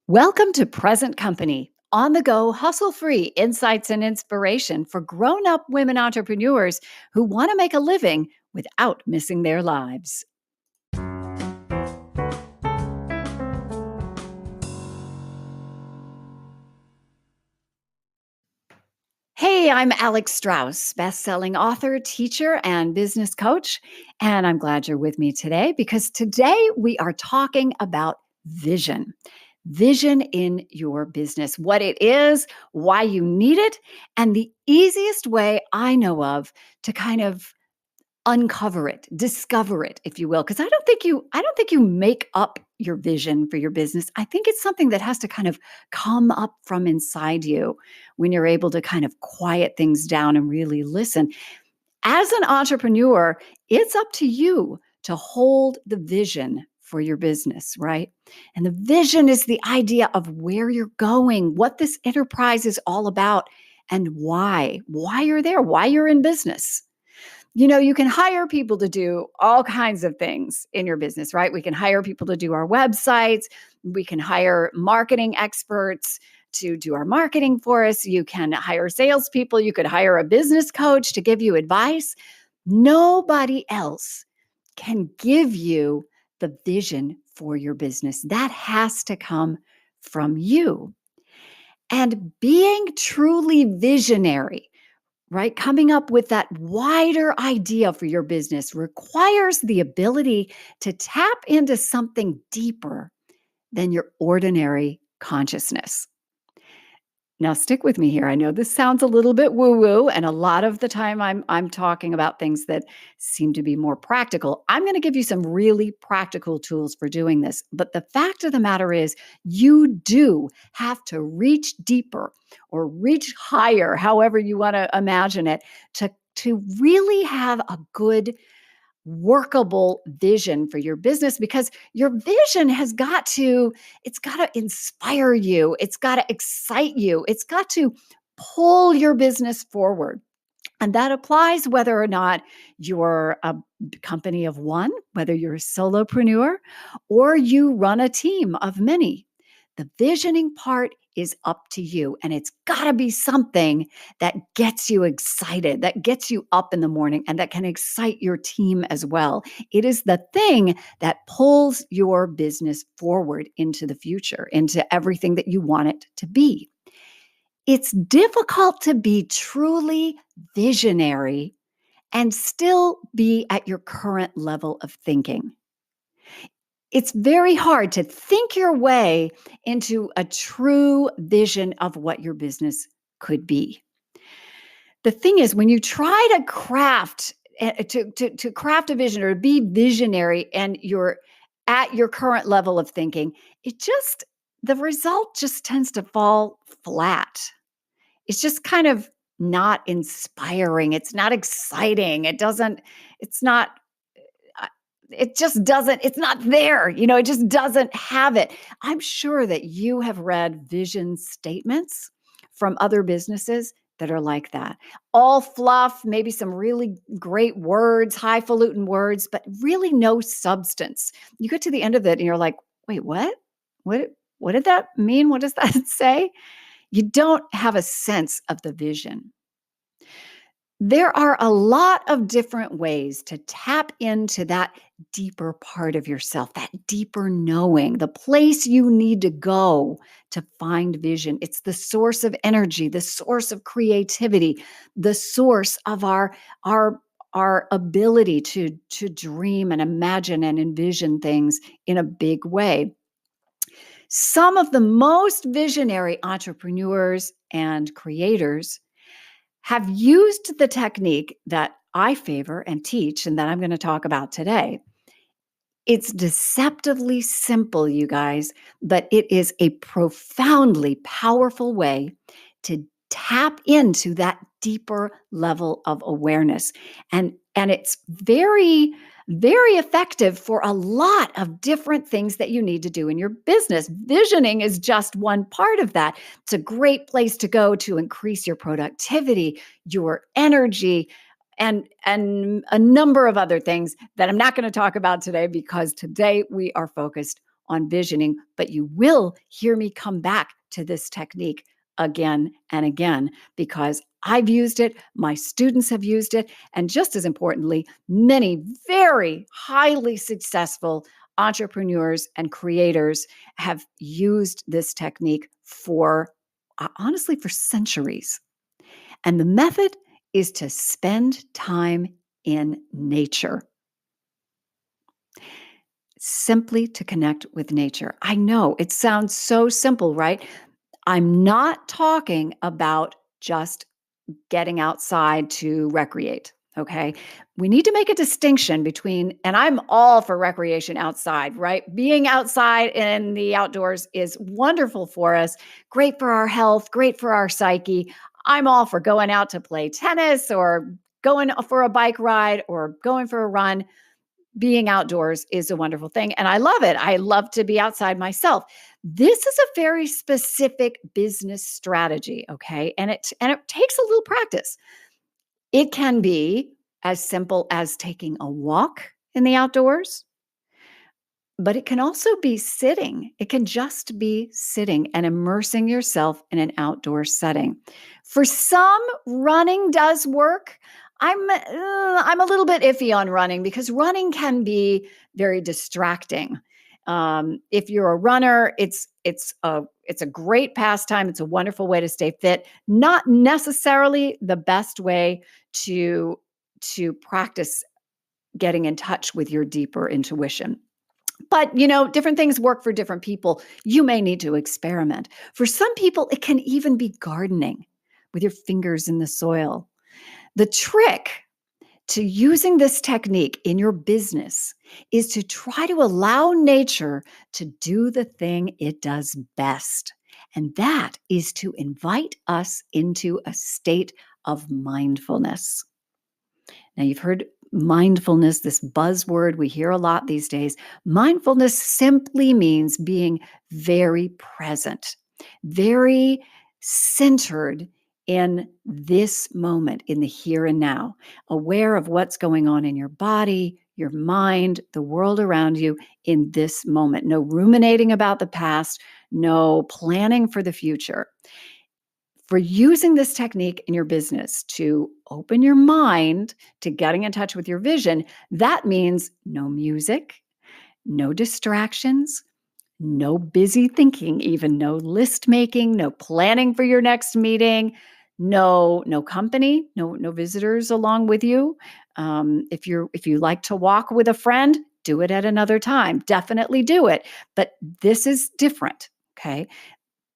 Welcome to Present Company, on the go, hustle free insights and inspiration for grown up women entrepreneurs who want to make a living without missing their lives. Hey, I'm Alex Strauss, best-selling author, teacher, and business coach. And I'm glad you're with me today because today we are talking about vision. Vision in your business, what it is, why you need it, and the easiest way I know of to kind of uncover it, discover it, if you will. Because I don't think you make up your vision for your business. I think it's something that has to kind of come up from inside you when you're able to kind of quiet things down and really listen. As an entrepreneur, it's up to you to hold the vision for your business, right? And the vision is the idea of where you're going, what this enterprise is all about, and why you're there, why you're in business. You can hire people to do all kinds of things in your business, right? We can hire people to do our websites. We can hire marketing experts to do our marketing for us. You can hire salespeople. You could hire a business coach to give you advice. Nobody else can give you the vision for your business. That has to come from you. And being truly visionary, right? Coming up with that wider idea for your business requires the ability to tap into something deeper than your ordinary consciousness. Now, stick with me here. I know this sounds a little bit woo-woo, and a lot of the time I'm talking about things that seem to be more practical. I'm going to give you some really practical tools for doing this. But the fact of the matter is, you do have to reach deeper or reach higher, however you want to imagine it, to really have a good workable vision for your business, because your vision it's got to inspire you, it's got to excite you, it's got to pull your business forward. And that applies whether or not you're a company of one, whether you're a solopreneur, or you run a team of many. The visioning part is up to you, and it's got to be something that gets you excited, that gets you up in the morning, and that can excite your team as well. It is the thing that pulls your business forward into the future, into everything that you want it to be. It's difficult to be truly visionary and still be at your current level of thinking. It's very hard to think your way into a true vision of what your business could be. The thing is, when you try to craft to craft a vision or be visionary, and you're at your current level of thinking, the result just tends to fall flat. It's just kind of not inspiring. It's not exciting. It's not it just doesn't, it's not there. It just doesn't have it. I'm sure that you have read vision statements from other businesses that are like that. All fluff, maybe some really great words, highfalutin words, but really no substance. You get to the end of it and you're like, wait, what? What did that mean? What does that say? You don't have a sense of the vision. There are a lot of different ways to tap into that deeper part of yourself, that deeper knowing, the place you need to go to find vision. It's the source of energy, the source of creativity, the source of our ability to dream and imagine and envision things in a big way. Some of the most visionary entrepreneurs and creators have used the technique that I favor and teach, and that I'm going to talk about today. It's deceptively simple, you guys, but it is a profoundly powerful way to tap into that deeper level of awareness. And it's very, very effective for a lot of different things that you need to do in your business. Visioning is just one part of that. It's a great place to go to increase your productivity, your energy, and a number of other things that I'm not going to talk about today, because today we are focused on visioning, but you will hear me come back to this technique again and again because I've used it, my students have used it, and just as importantly, many very highly successful entrepreneurs and creators have used this technique for honestly for centuries. And the method is to spend time in nature, simply to connect with nature. I know it sounds so simple, right? I'm not talking about just getting outside to recreate. Okay. We need to make a distinction between, and I'm all for recreation outside, right? Being outside in the outdoors is wonderful for us, great for our health, great for our psyche. I'm all for going out to play tennis or going for a bike ride or going for a run. Being outdoors is a wonderful thing. And I love it. I love to be outside myself. This is a very specific business strategy. Okay. And it takes a little practice. It can be as simple as taking a walk in the outdoors, but it can also be sitting. It can just be sitting and immersing yourself in an outdoor setting. For some, running does work. I'm a little bit iffy on running because running can be very distracting. If you're a runner, it's a great pastime. It's a wonderful way to stay fit. Not necessarily the best way to practice getting in touch with your deeper intuition. But, different things work for different people. You may need to experiment. For some people, it can even be gardening with your fingers in the soil. The trick to using this technique in your business is to try to allow nature to do the thing it does best. And that is to invite us into a state of mindfulness. Now, you've heard mindfulness, this buzzword we hear a lot these days. Mindfulness simply means being very present, very centered in this moment, in the here and now, aware of what's going on in your body, your mind, the world around you in this moment. No ruminating about the past, no planning for the future. For using this technique in your business to open your mind to getting in touch with your vision, that means no music, no distractions, no busy thinking, even no list making, no planning for your next meeting, no company, no visitors along with you. If you like to walk with a friend, do it at another time. Definitely do it. But this is different. Okay.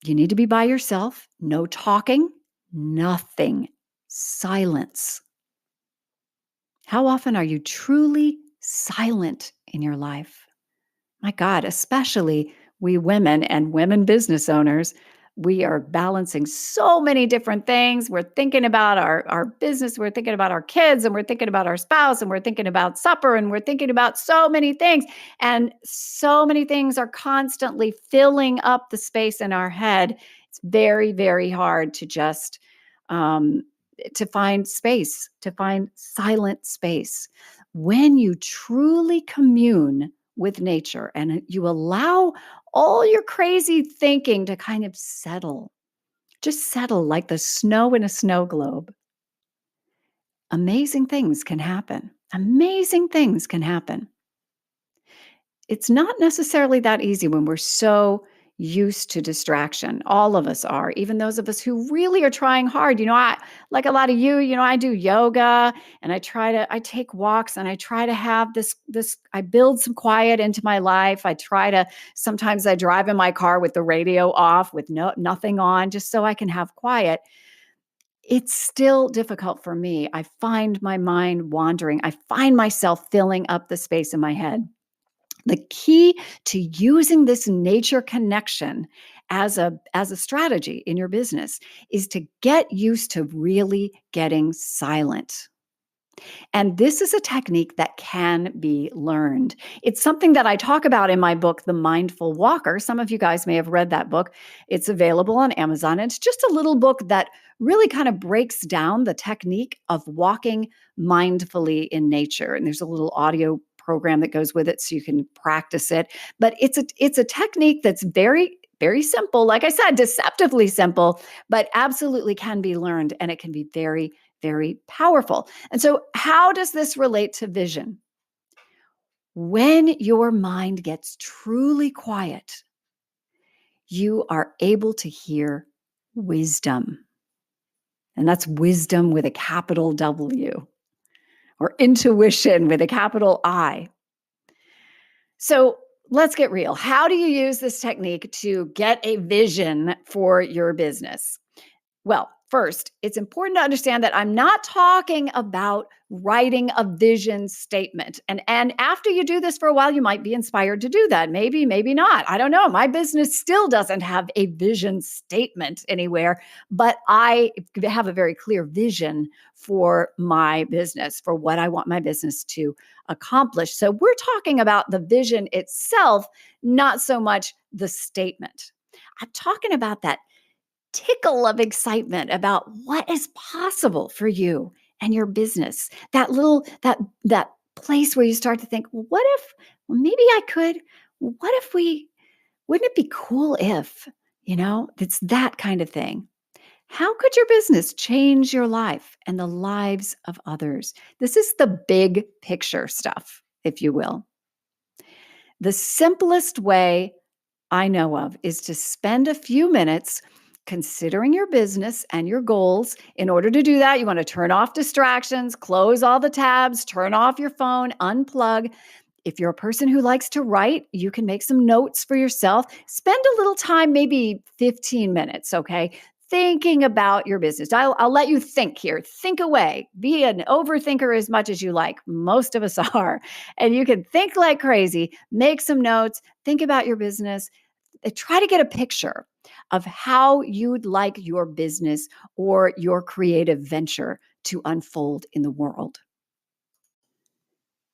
You need to be by yourself, no talking, nothing, silence. How often are you truly silent in your life? My God, especially we women and women business owners, we are balancing so many different things. We're thinking about our business, we're thinking about our kids, and we're thinking about our spouse, and we're thinking about supper, and we're thinking about so many things. And so many things are constantly filling up the space in our head. It's very, very hard to just to find space, to find silent space. When you truly commune with nature and you allow all your crazy thinking to kind of settle, just settle like the snow in a snow globe, amazing things can happen. Amazing things can happen. It's not necessarily that easy when we're so used to distraction. All of us are, even those of us who really are trying hard. I like a lot of you, I do yoga and I take walks and I try to have this I build some quiet into my life. Sometimes I drive in my car with the radio off with nothing on just so I can have quiet. It's still difficult for me. I find my mind wandering. I find myself filling up the space in my head. The key to using this nature connection as a strategy in your business is to get used to really getting silent. And this is a technique that can be learned. It's something that I talk about in my book, The Mindful Walker. Some of you guys may have read that book. It's available on Amazon. It's just a little book that really kind of breaks down the technique of walking mindfully in nature. And there's a little audio program that goes with it so you can practice it. But it's a technique that's very, very simple. Like I said, deceptively simple, but absolutely can be learned, and it can be very, very powerful. And so, how does this relate to vision? When your mind gets truly quiet, you are able to hear wisdom. And that's wisdom with a capital W, or intuition with a capital I. So let's get real. How do you use this technique to get a vision for your business? Well, first, it's important to understand that I'm not talking about writing a vision statement. And after you do this for a while, you might be inspired to do that. Maybe, maybe not. I don't know. My business still doesn't have a vision statement anywhere, but I have a very clear vision for my business, for what I want my business to accomplish. So we're talking about the vision itself, not so much the statement. I'm talking about that tickle of excitement about what is possible for you and your business. That little that place where you start to think, well, what if, well, maybe I could, what if we, wouldn't it be cool if, it's that kind of thing. How could your business change your life and the lives of others? This is the big picture stuff, if you will. The simplest way I know of is to spend a few minutes considering your business and your goals. In order to do that, you want to turn off distractions, close all the tabs, turn off your phone, unplug. If you're a person who likes to write, you can make some notes for yourself. Spend a little time, maybe 15 minutes, okay? Thinking about your business. I'll let you think here. Think away. Be an overthinker as much as you like. Most of us are. And you can think like crazy, make some notes, think about your business, try to get a picture of how you'd like your business or your creative venture to unfold in the world.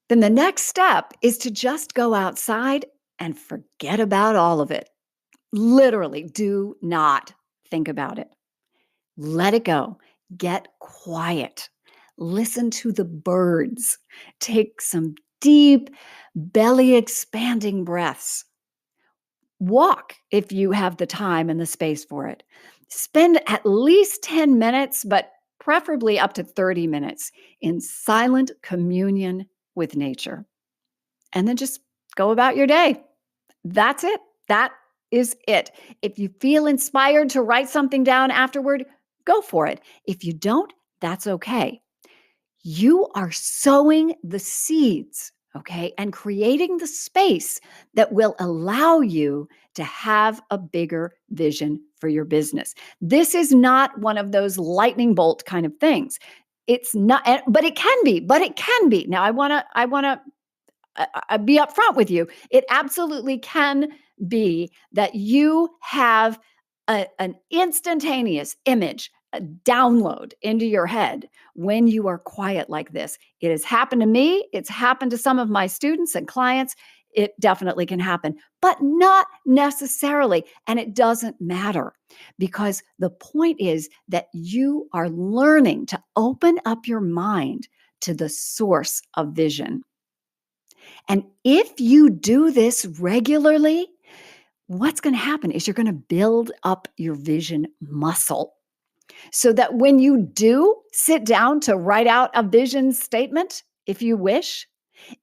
Then the next step is to just go outside and forget about all of it. Literally, do not think about it. Let it go. Get quiet. Listen to the birds. Take some deep, belly expanding breaths. Walk if you have the time and the space for it. Spend at least 10 minutes, but preferably up to 30 minutes in silent communion with nature. And then just go about your day. That's it. That is it. If you feel inspired to write something down afterward, go for it. If you don't, that's okay. You are sowing the seeds, okay, and creating the space that will allow you to have a bigger vision for your business. This is not one of those lightning bolt kind of things. It's not, but it can be, Now I want to be upfront with you. It absolutely can be that you have an instantaneous image, a download into your head when you are quiet like this. It has happened to me. It's happened to some of my students and clients. It definitely can happen, but not necessarily. And it doesn't matter, because the point is that you are learning to open up your mind to the source of vision. And if you do this regularly, what's going to happen is you're going to build up your vision muscle, so that when you do sit down to write out a vision statement, if you wish,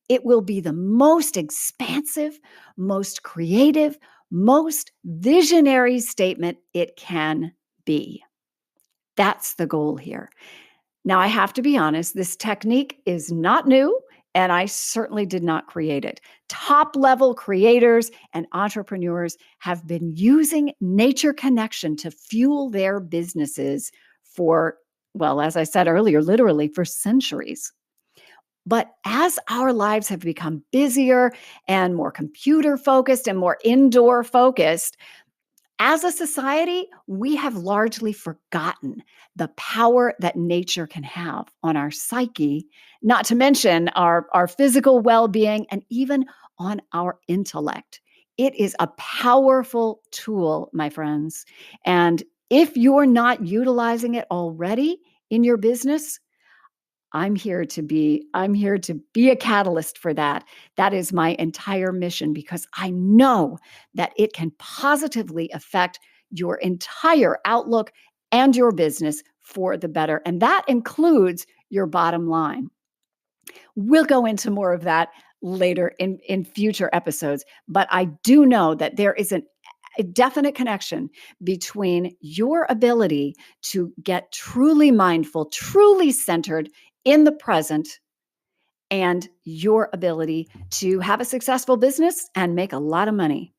it will be the most expansive, most creative, most visionary statement it can be. That's the goal here. Now, I have to be honest, this technique is not new, and I certainly did not create it. Top level creators and entrepreneurs have been using nature connection to fuel their businesses for, well, as I said earlier, literally for centuries. But as our lives have become busier and more computer focused and more indoor focused, as a society, we have largely forgotten the power that nature can have on our psyche, not to mention our physical well-being and even on our intellect. It is a powerful tool, my friends. And if you're not utilizing it already in your business, I'm here to be a catalyst for that. That is my entire mission because I know that it can positively affect your entire outlook and your business for the better. And that includes your bottom line. We'll go into more of that later in future episodes. But I do know that there is a definite connection between your ability to get truly mindful, truly centered in the present, and your ability to have a successful business and make a lot of money.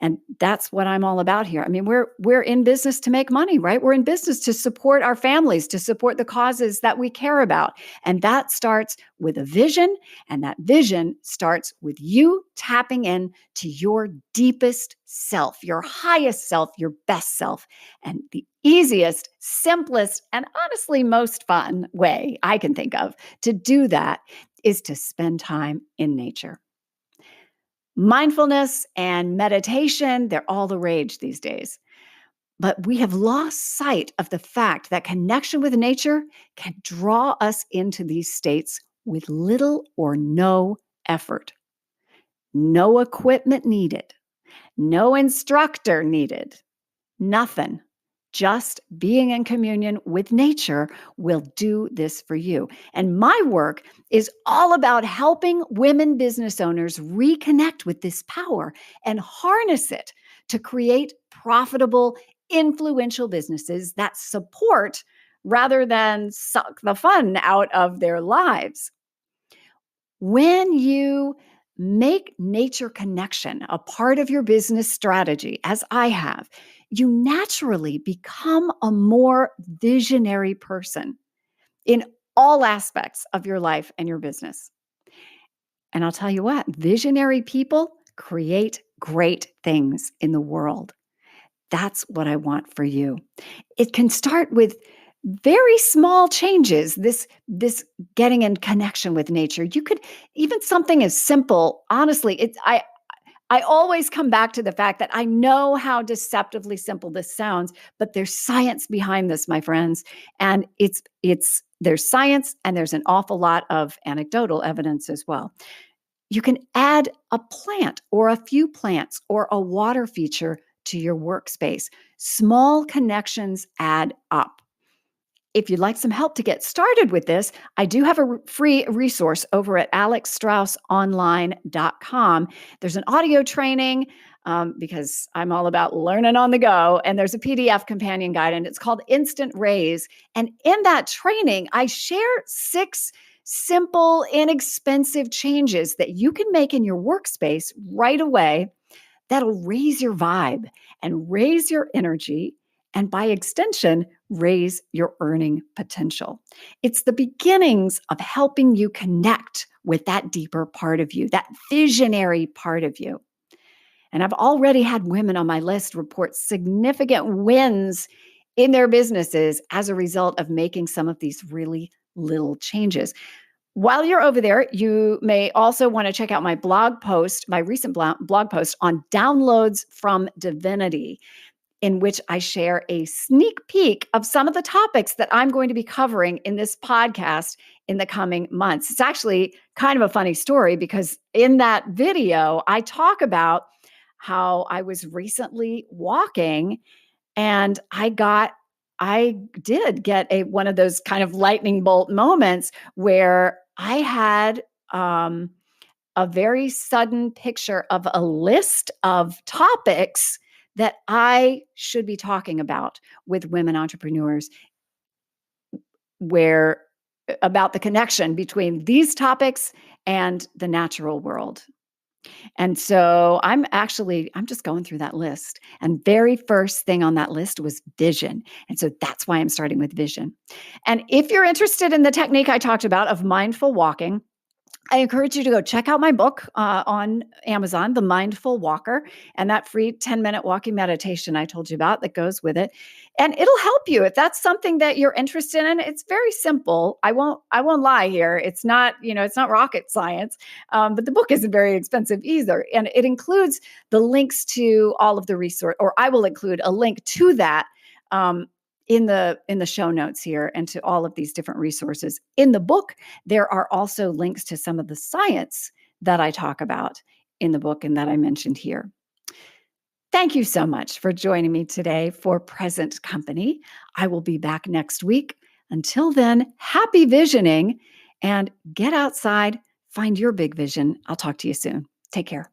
And that's what I'm all about here. I mean, we're in business to make money, right? We're in business to support our families, to support the causes that we care about. And that starts with a vision, and that vision starts with you tapping in to your deepest self, your highest self, your best self. And the easiest, simplest, and honestly most fun way I can think of to do that is to spend time in nature. Mindfulness and meditation, they're all the rage these days. But we have lost sight of the fact that connection with nature can draw us into these states with little or no effort. No equipment needed, no instructor needed, nothing. Just being in communion with nature will do this for you. And my work is all about helping women business owners reconnect with this power and harness it to create profitable, influential businesses that support rather than suck the fun out of their lives. When you make nature connection a part of your business strategy, as I have, you naturally become a more visionary person in all aspects of your life and your business. And I'll tell you what, visionary people create great things in the world. That's what I want for you. It can start with very small changes, this getting in connection with nature. You could even something as simple, honestly, I always come back to the fact that I know how deceptively simple this sounds, but there's science behind this, my friends. And there's science and there's an awful lot of anecdotal evidence as well. You can add a plant or a few plants or a water feature to your workspace. Small connections add up. If you'd like some help to get started with this, I do have a free resource over at alexstraussonline.com. There's an audio training because I'm all about learning on the go. And there's a PDF companion guide, and it's called Instant Raise. And in that training, I share 6 simple, inexpensive changes that you can make in your workspace right away that'll raise your vibe and raise your energy, and by extension, raise your earning potential. It's the beginnings of helping you connect with that deeper part of you, that visionary part of you. And I've already had women on my list report significant wins in their businesses as a result of making some of these really little changes. While you're over there, you may also want to check out my blog post, my recent blog post on downloads from divinity, in which I share a sneak peek of some of the topics that I'm going to be covering in this podcast in the coming months. It's actually kind of a funny story because in that video, I talk about how I was recently walking and I did get one of those kind of lightning bolt moments where I had a very sudden picture of a list of topics that I should be talking about with women entrepreneurs, where about the connection between these topics and the natural world. And so I'm just going through that list. And very first thing on that list was vision. And so that's why I'm starting with vision. And if you're interested in the technique I talked about of mindful walking, I encourage you to go check out my book on Amazon, The Mindful Walker, and that free 10-minute walking meditation I told you about that goes with it. And it'll help you if that's something that you're interested in. It's very simple. I won't lie here. It's not, it's not rocket science, but the book isn't very expensive either. And it includes the links to all of the resource, or I will include a link to that in the show notes here and to all of these different resources. In the book, there are also links to some of the science that I talk about in the book and that I mentioned here. Thank you so much for joining me today for Present Company. I will be back next week. Until then, happy visioning and get outside, find your big vision. I'll talk to you soon. Take care.